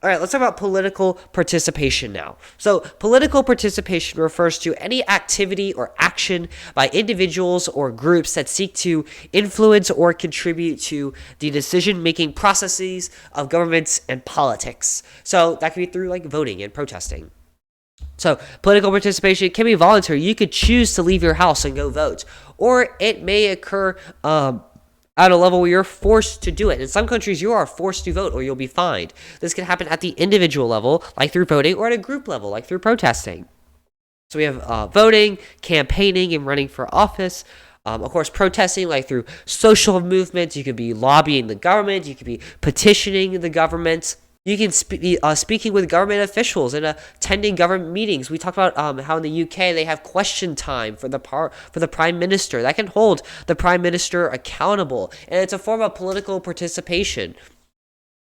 All right, let's talk about political participation now. So, political participation refers to any activity or action by individuals or groups that seek to influence or contribute to the decision-making processes of governments and politics. So, that can be through like voting and protesting. So, political participation can be voluntary. You could choose to leave your house and go vote, or it may occur at a level where you're forced to do it. In some countries, you are forced to vote or you'll be fined. This can happen at the individual level, like through voting, or at a group level, like through protesting. So we have voting, campaigning, and running for office. Of course, protesting, like through social movements. You could be lobbying the government. You could be petitioning the government. You can be speaking with government officials and attending government meetings. We talked about how in the UK they have question time for the prime minister. That can hold the prime minister accountable, and it's a form of political participation.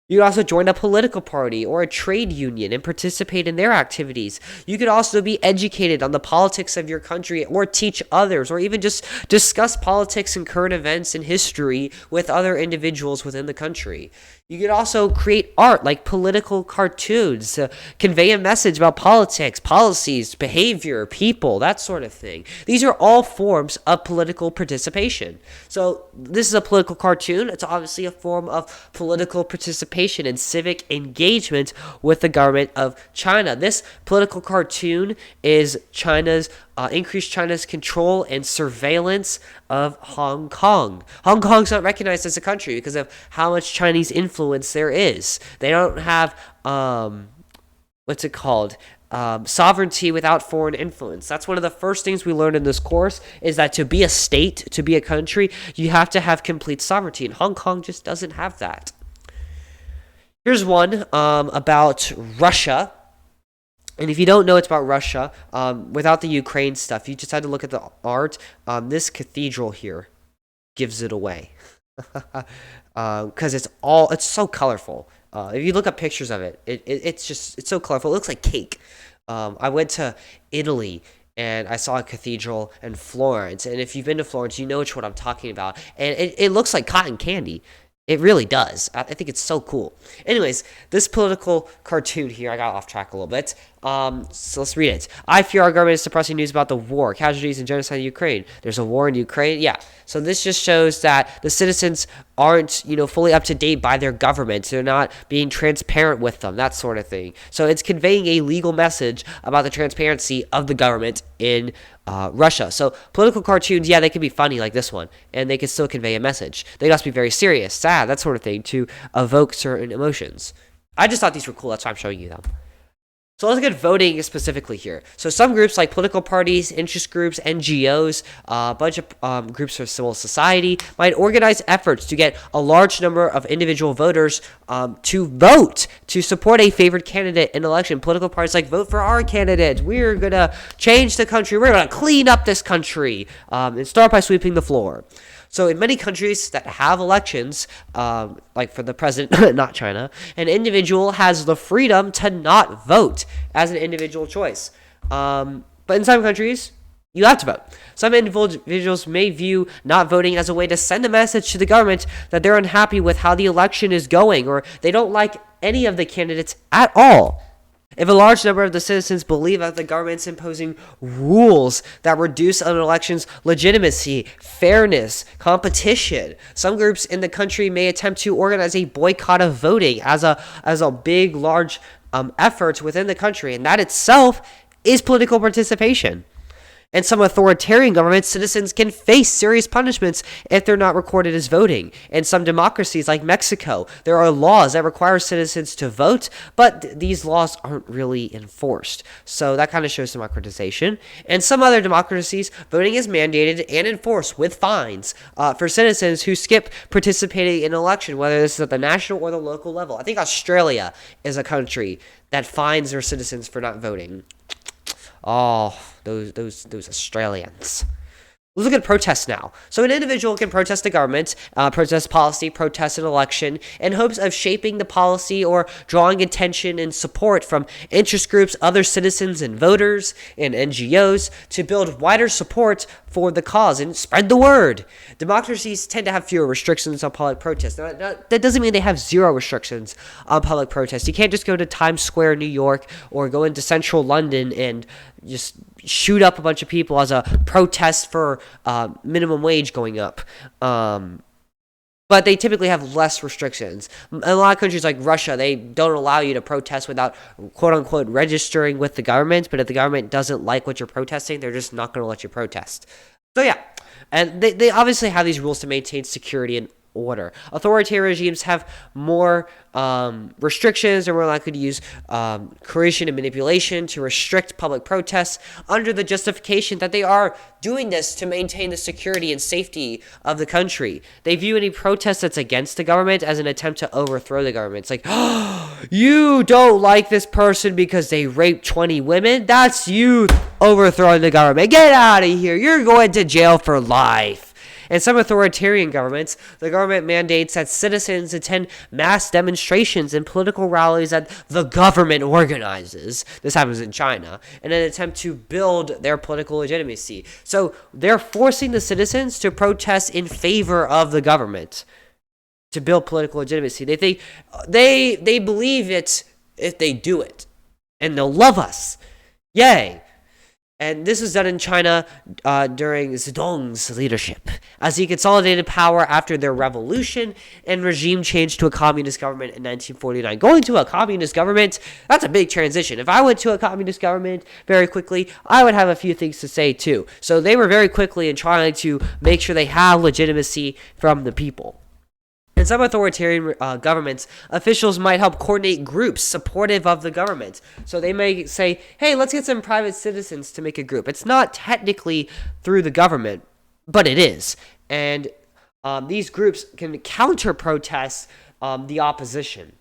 You could also join a political party or a trade union and participate in their activities. You could also be educated on the politics of your country or teach others, or even just discuss politics and current events and history with other individuals within the country. You could also create art like political cartoons to convey a message about politics, policies, behavior, people, that sort of thing. These are all forms of political participation. So this is a political cartoon. It's obviously a form of political participation and civic engagement with the government of China. This political cartoon is increased China's control and surveillance of Hong Kong. Hong Kong's not recognized as a country because of how much Chinese influence there is. They don't have sovereignty without foreign influence. That's one of the first things we learned in this course, is that to be a state, to be a country, you have to have complete sovereignty, and Hong Kong just doesn't have that. Here's one about Russia. And if you don't know it's about Russia, without the Ukraine stuff, you just had to look at the art. This cathedral here gives it away. Because it's so colorful. If you look up pictures of it, it's so colorful. It looks like cake. I went to Italy and I saw a cathedral in Florence. And if you've been to Florence, you know what I'm talking about. And it looks like cotton candy. It really does. I think it's so cool. Anyways, this political cartoon here, I got off track a little bit. So let's read it. I fear our government is suppressing news about the war, casualties, and genocide in Ukraine. There's a war in Ukraine? Yeah. So this just shows that the citizens aren't, fully up to date by their government. They're not being transparent with them, that sort of thing. So it's conveying a legal message about the transparency of the government in Russia. So political cartoons, yeah, they can be funny like this one, and they can still convey a message. They must be very serious, sad, that sort of thing, to evoke certain emotions. I just thought these were cool. That's why I'm showing you them. So let's get voting specifically here. So some groups like political parties, interest groups, NGOs, a bunch of groups of civil society might organize efforts to get a large number of individual voters to vote to support a favored candidate in an election. Political parties like vote for our candidate. We're going to change the country. We're going to clean up this country and start by sweeping the floor. So in many countries that have elections, like for the president, not China, an individual has the freedom to not vote as an individual choice. But in some countries, you have to vote. Some individuals may view not voting as a way to send a message to the government that they're unhappy with how the election is going, or they don't like any of the candidates at all. If a large number of the citizens believe that the government's imposing rules that reduce an election's legitimacy, fairness, competition, some groups in the country may attempt to organize a boycott of voting as a big, large effort within the country, and that itself is political participation. In some authoritarian governments, citizens can face serious punishments if they're not recorded as voting. In some democracies like Mexico, there are laws that require citizens to vote, but these laws aren't really enforced. So that kind of shows democratization. In some other democracies, voting is mandated and enforced with fines for citizens who skip participating in an election, whether this is at the national or the local level. I think Australia is a country that fines their citizens for not voting. Oh, those Australians. Let's look at protests now. So an individual can protest the government, protest policy, protest an election in hopes of shaping the policy or drawing attention and support from interest groups, other citizens and voters and NGOs to build wider support for the cause and spread the word. Democracies tend to have fewer restrictions on public protests. Now, that doesn't mean they have zero restrictions on public protests. You can't just go to Times Square, New York, or go into central London and just shoot up a bunch of people as a protest for minimum wage going up. But they typically have less restrictions. In a lot of countries like Russia, they don't allow you to protest without quote-unquote registering with the government. But if the government doesn't like what you're protesting, they're just not going to let you protest. So yeah, and they obviously have these rules to maintain security and order. Authoritarian regimes have more restrictions. They're more likely to use coercion and manipulation to restrict public protests under the justification that they are doing this to maintain the security and safety of the country. They view any protest that's against the government as an attempt to overthrow the government. It's like, oh, you don't like this person because they raped 20 women? That's you overthrowing the government. Get out of here. You're going to jail for life. In some authoritarian governments, the government mandates that citizens attend mass demonstrations and political rallies that the government organizes. This happens in China, in an attempt to build their political legitimacy. So they're forcing the citizens to protest in favor of the government to build political legitimacy. They believe it if they do it, and they'll love us. Yay. And this was done in China during Zedong's leadership, as he consolidated power after their revolution and regime change to a communist government in 1949. Going to a communist government, that's a big transition. If I went to a communist government very quickly, I would have a few things to say too. So they were very quickly in trying to make sure they have legitimacy from the people. In some authoritarian governments, officials might help coordinate groups supportive of the government. So they may say, hey, let's get some private citizens to make a group. It's not technically through the government, but it is. And these groups can counter-protest the opposition,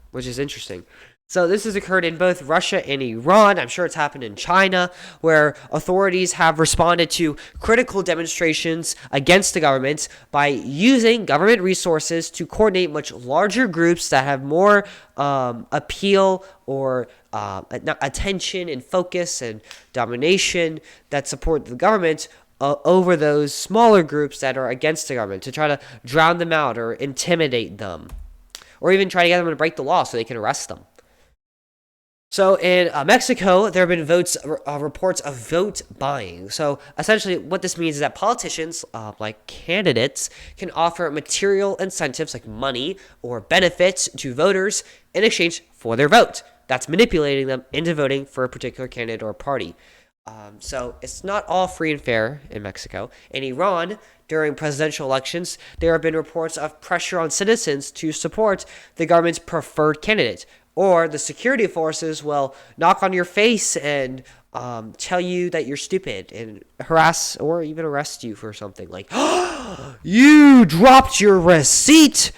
which is interesting. So this has occurred in both Russia and Iran. I'm sure it's happened in China, where authorities have responded to critical demonstrations against the government by using government resources to coordinate much larger groups that have more appeal or attention and focus and domination that support the government over those smaller groups that are against the government, to try to drown them out or intimidate them, or even try to get them to break the law so they can arrest them. So in Mexico, there have been reports of vote buying. So essentially what this means is that politicians, like candidates, can offer material incentives like money or benefits to voters in exchange for their vote. That's manipulating them into voting for a particular candidate or party. So it's not all free and fair in Mexico. In Iran, during presidential elections, there have been reports of pressure on citizens to support the government's preferred candidate. Or the security forces will knock on your face and tell you that you're stupid and harass or even arrest you for something. Like, oh, you dropped your receipt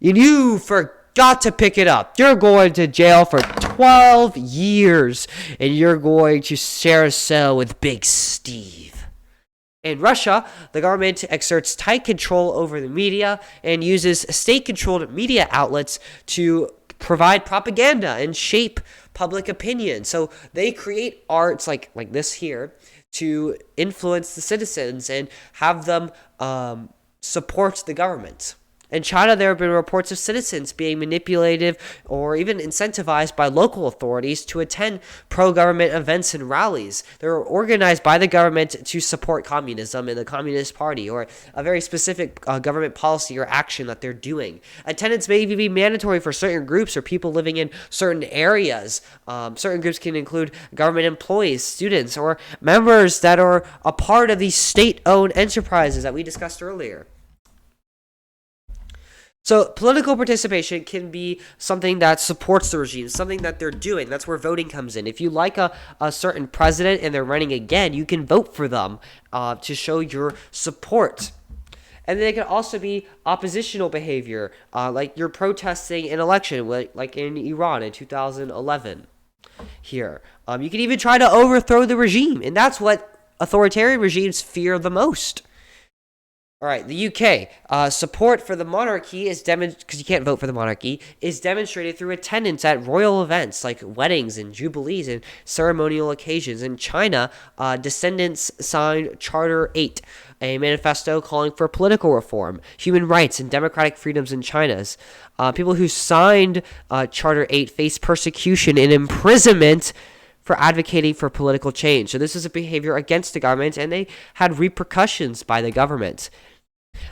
and you forgot to pick it up. You're going to jail for 12 years and you're going to share a cell with Big Steve. In Russia, the government exerts tight control over the media and uses state-controlled media outlets to provide propaganda and shape public opinion. So they create arts like this here to influence the citizens and have them support the government. In China, there have been reports of citizens being manipulated or even incentivized by local authorities to attend pro-government events and rallies. They're organized by the government to support communism and the Communist Party or a very specific government policy or action that they're doing. Attendance may even be mandatory for certain groups or people living in certain areas. Certain groups can include government employees, students, or members that are a part of these state-owned enterprises that we discussed earlier. So political participation can be something that supports the regime, something that they're doing. That's where voting comes in. If you like a certain president and they're running again, you can vote for them to show your support. And then it can also be oppositional behavior, like you're protesting an election, like in Iran in 2011 here. You can even try to overthrow the regime, and that's what authoritarian regimes fear the most. All right, the UK. Support for the monarchy is because you can't vote for the monarchy, is demonstrated through attendance at royal events like weddings and jubilees and ceremonial occasions. In China, descendants signed Charter 8, a manifesto calling for political reform, human rights, and democratic freedoms in China's. People who signed Charter 8 face persecution and imprisonment for advocating for political change. So this is a behavior against the government, and they had repercussions by the government.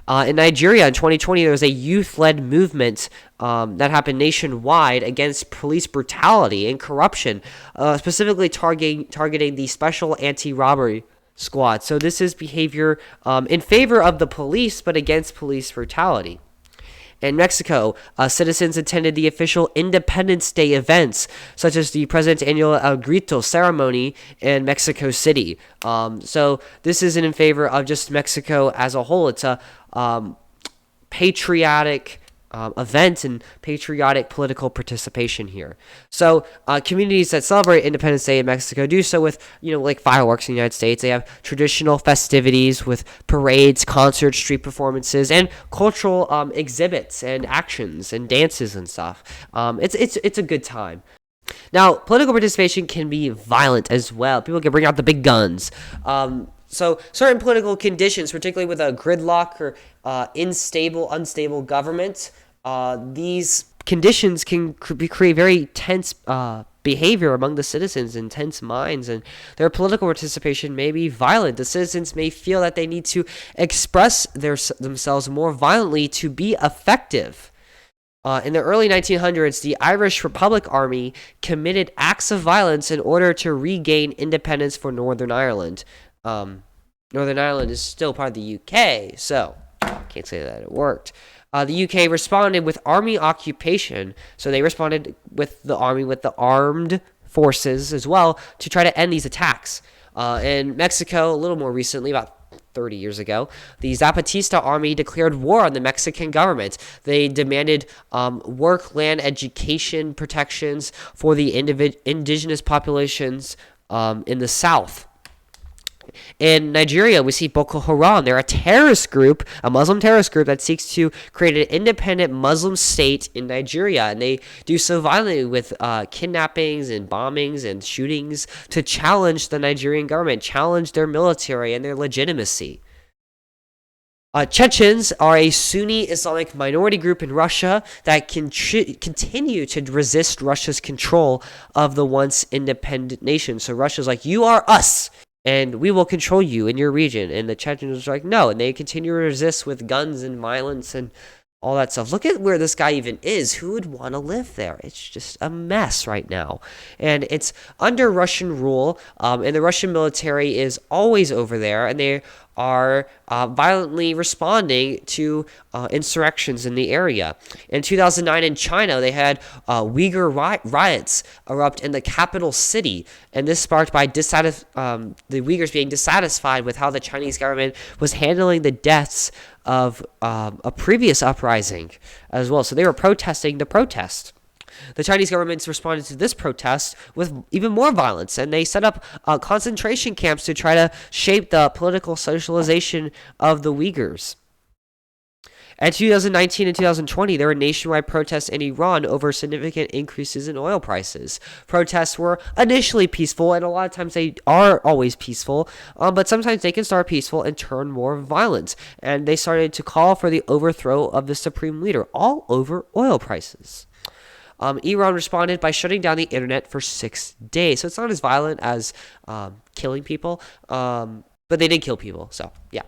In Nigeria in 2020, there was a youth-led movement that happened nationwide against police brutality and corruption, specifically targeting the Special Anti-Robbery Squad. So this is behavior in favor of the police, but against police brutality. In Mexico, citizens attended the official Independence Day events, such as the President's annual El Grito ceremony in Mexico City. So this isn't in favor of just Mexico as a whole. It's a patriotic event and patriotic political participation here. So communities that celebrate Independence Day in Mexico do so with, like fireworks in the United States. They have traditional festivities with parades, concerts, street performances, and cultural exhibits and actions and dances and stuff. It's a good time. Now, political participation can be violent as well. People can bring out the big guns. So certain political conditions, particularly with a gridlock or unstable government, these conditions can create very tense behavior among the citizens and tense minds, and their political participation may be violent. The citizens may feel that they need to express themselves more violently to be effective. In the early 1900s, the Irish Republic Army committed acts of violence in order to regain independence for Northern Ireland. Northern Ireland is still part of the UK, so can't say that it worked. The UK responded with army occupation, so they responded with the army, with the armed forces as well, to try to end these attacks. In Mexico, a little more recently, about 30 years ago, the Zapatista army declared war on the Mexican government. They demanded work, land, education protections for the indigenous populations in the south. In Nigeria, we see Boko Haram. They're a terrorist group, a Muslim terrorist group that seeks to create an independent Muslim state in Nigeria. And they do so violently with kidnappings and bombings and shootings to challenge the Nigerian government, challenge their military and their legitimacy. Chechens are a Sunni Islamic minority group in Russia that continue to resist Russia's control of the once independent nation. So Russia's like, you are us, and we will control you in your region. And the Chechens are like, no. And they continue to resist with guns and violence and all that stuff. Look at where this guy even is. Who would want to live there? It's just a mess right now. And it's under Russian rule, and the Russian military is always over there, and they are violently responding to insurrections in the area. In 2009 in China, they had Uyghur riots erupt in the capital city, and this sparked by the Uyghurs being dissatisfied with how the Chinese government was handling the deaths of a previous uprising as well. So they were protesting the protest. The Chinese government responded to this protest with even more violence, and they set up concentration camps to try to shape the political socialization of the Uyghurs. In 2019 and 2020, there were nationwide protests in Iran over significant increases in oil prices. Protests were initially peaceful, and a lot of times they are always peaceful, but sometimes they can start peaceful and turn more violent. And they started to call for the overthrow of the supreme leader, all over oil prices. Iran responded by shutting down the internet for 6 days. So it's not as violent as killing people, but they did kill people. So, yeah.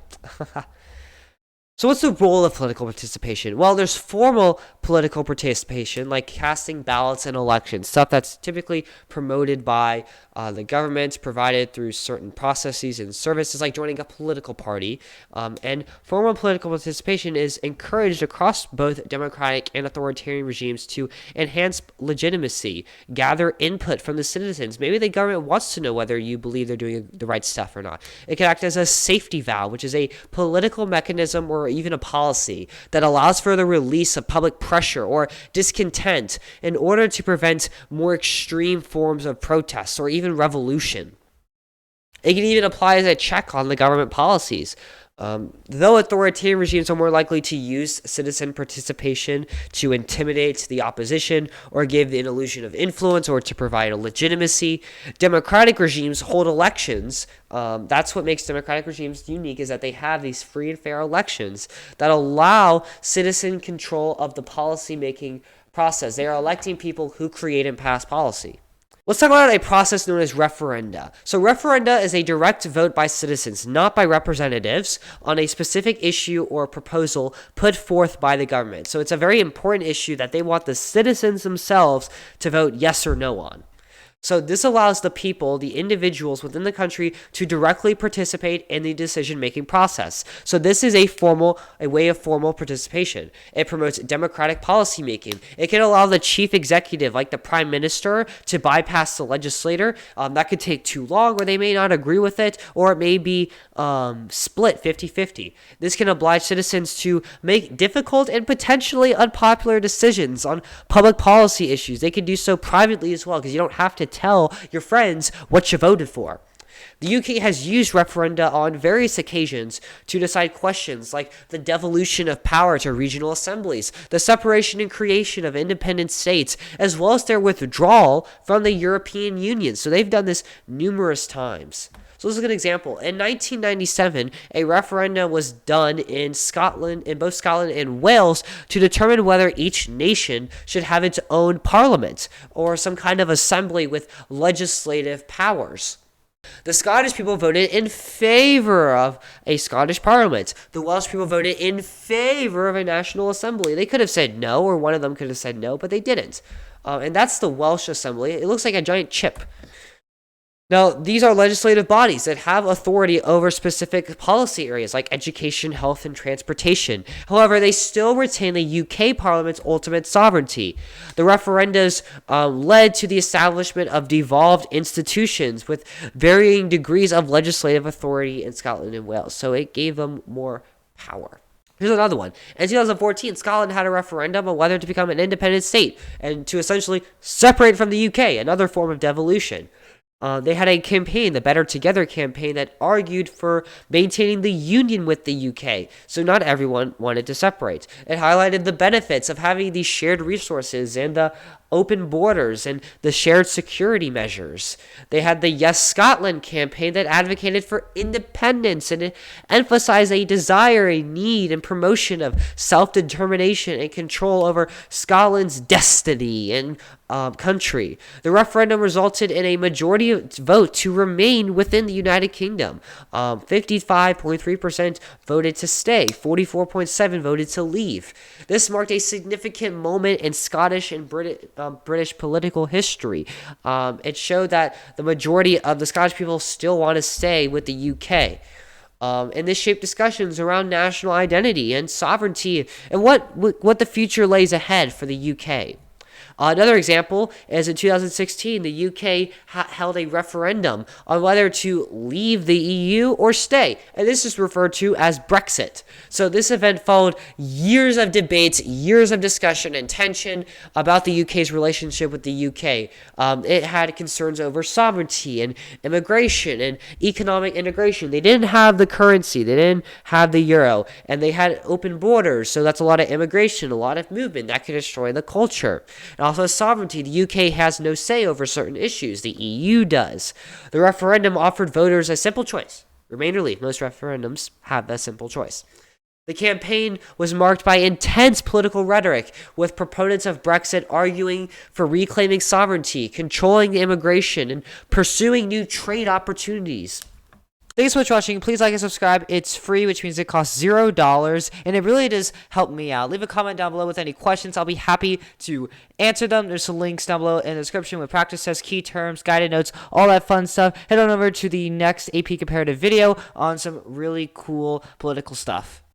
So what's the role of political participation? Well, there's formal political participation, like casting ballots in elections, stuff that's typically promoted by the government, provided through certain processes and services, like joining a political party. And formal political participation is encouraged across both democratic and authoritarian regimes to enhance legitimacy, gather input from the citizens. Maybe the government wants to know whether you believe they're doing the right stuff or not. It can act as a safety valve, which is a political mechanism or even a policy that allows for the release of public pressure or discontent in order to prevent more extreme forms of protest or even revolution. It can even apply as a check on the government policies. Though authoritarian regimes are more likely to use citizen participation to intimidate the opposition or give an illusion of influence or to provide a legitimacy, democratic regimes hold elections. That's what makes democratic regimes unique, is that they have these free and fair elections that allow citizen control of the policy-making process. They are electing people who create and pass policy. Let's talk about a process known as referenda. So referenda is a direct vote by citizens, not by representatives, on a specific issue or proposal put forth by the government. So it's a very important issue that they want the citizens themselves to vote yes or no on. So this allows the people, the individuals within the country, to directly participate in the decision-making process. So this is a way of formal participation. It promotes democratic policymaking. It can allow the chief executive, like the prime minister, to bypass the legislator. That could take too long, or they may not agree with it, or it may be split 50-50. This can oblige citizens to make difficult and potentially unpopular decisions on public policy issues. They can do so privately as well, because you don't have to tell your friends what you voted for. The UK has used referenda on various occasions to decide questions like the devolution of power to regional assemblies, the separation and creation of independent states, as well as their withdrawal from the European Union. So they've done this numerous times. So this is an example. In 1997, a referendum was done in both Scotland and Wales, to determine whether each nation should have its own parliament or some kind of assembly with legislative powers. The Scottish people voted in favor of a Scottish parliament. The Welsh people voted in favor of a national assembly. They could have said no, or one of them could have said no, but they didn't. And that's the Welsh assembly. It looks like a giant chip. Now, these are legislative bodies that have authority over specific policy areas like education, health, and transportation. However, they still retain the UK Parliament's ultimate sovereignty. The referendums led to the establishment of devolved institutions with varying degrees of legislative authority in Scotland and Wales. So it gave them more power. Here's another one. In 2014, Scotland had a referendum on whether to become an independent state and to essentially separate from the UK, another form of devolution. They had a campaign, the Better Together campaign, that argued for maintaining the union with the UK. So not everyone wanted to separate. It highlighted the benefits of having these shared resources and the open borders and the shared security measures. They had the Yes Scotland campaign that advocated for independence, and it emphasized a desire, a need, and promotion of self-determination and control over Scotland's destiny and country. The referendum resulted in a majority vote to remain within the United Kingdom. 55.3% voted to stay. 44.7% voted to leave. This marked a significant moment in Scottish and British political history. It showed that the majority of the Scottish people still want to stay with the UK. And this shaped discussions around national identity and sovereignty and what the future lays ahead for the UK. Another example is in 2016, the UK held a referendum on whether to leave the EU or stay, and this is referred to as Brexit. So this event followed years of debates, years of discussion and tension about the UK's relationship with the UK. It had concerns over sovereignty and immigration and economic integration. They didn't have the currency, they didn't have the euro, and they had open borders, so that's a lot of immigration, a lot of movement that could destroy the culture. And also sovereignty. The UK has no say over certain issues. The EU does. The referendum offered voters a simple choice. Remain or leave. Most referendums have a simple choice. The campaign was marked by intense political rhetoric, with proponents of Brexit arguing for reclaiming sovereignty, controlling the immigration, and pursuing new trade opportunities. Thanks so much for watching. Please like and subscribe. It's free, which means it costs $0, and it really does help me out. Leave a comment down below with any questions. I'll be happy to answer them. There's some links down below in the description with practice tests, key terms, guided notes, all that fun stuff. Head on over to the next AP Comparative video on some really cool political stuff.